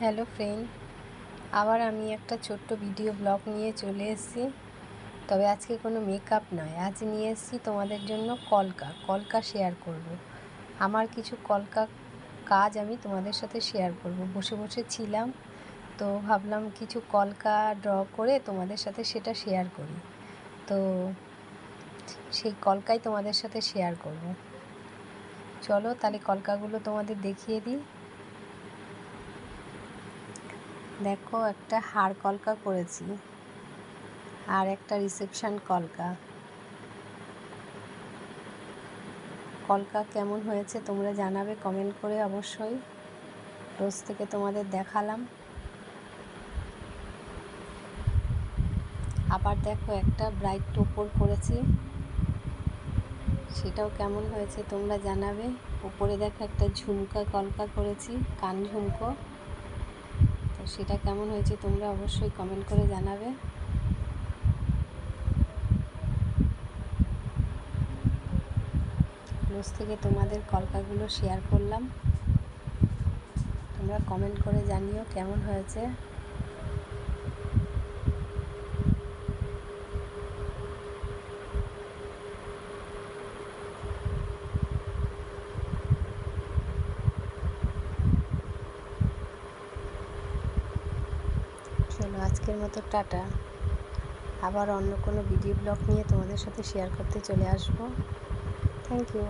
Hello friend, আবার আমি একটা ছোট্ট ভিডিও ব্লগ নিয়ে চলে এসেছি। তবে আজকে কোনো মেকআপ নয়, আজ নিয়ে এসেছি তোমাদের জন্য কলকা শেয়ার করব। আমার কিছু কলকা কাজ আমি তোমাদের সাথে শেয়ার করব। বসে বসে ছিলাম, তো ভাবলাম কিছু কলকা ড্র করে তোমাদের সাথে সেটা শেয়ার করি। তো সেই কলকাই তোমাদের সাথে শেয়ার করব। চলো তাহলে কলকাগুলো তোমাদের দেখিয়ে দিই। দেখো, একটা হাড় কলকা করেছি আর একটা রিসেপশন কলকা কেমন হয়েছে তোমরা জানাবে কমেন্ট করে অবশ্যই। রোজ থেকে তোমাদের দেখালাম। আবার দেখো, একটা ব্রাইট টোপর করেছি, সেটাও কেমন হয়েছে তোমরা জানাবে। উপরে দেখো একটা ঝুমকা কলকা করেছি, কান ঝুমকো, তো সেটা কেমন হয়েছে তোমরা অবশ্যই কমেন্ট করে জানাবে। রোজ থেকে তোমাদের কলকাগুলো শেয়ার করলাম, তোমরা কমেন্ট করে জানিও কেমন হয়েছে। চলো আজকের মতো টাটা। আবার অন্য কোনো ভিডিও ব্লগ নিয়ে তোমাদের সাথে শেয়ার করতে চলে আসবো। Thank you.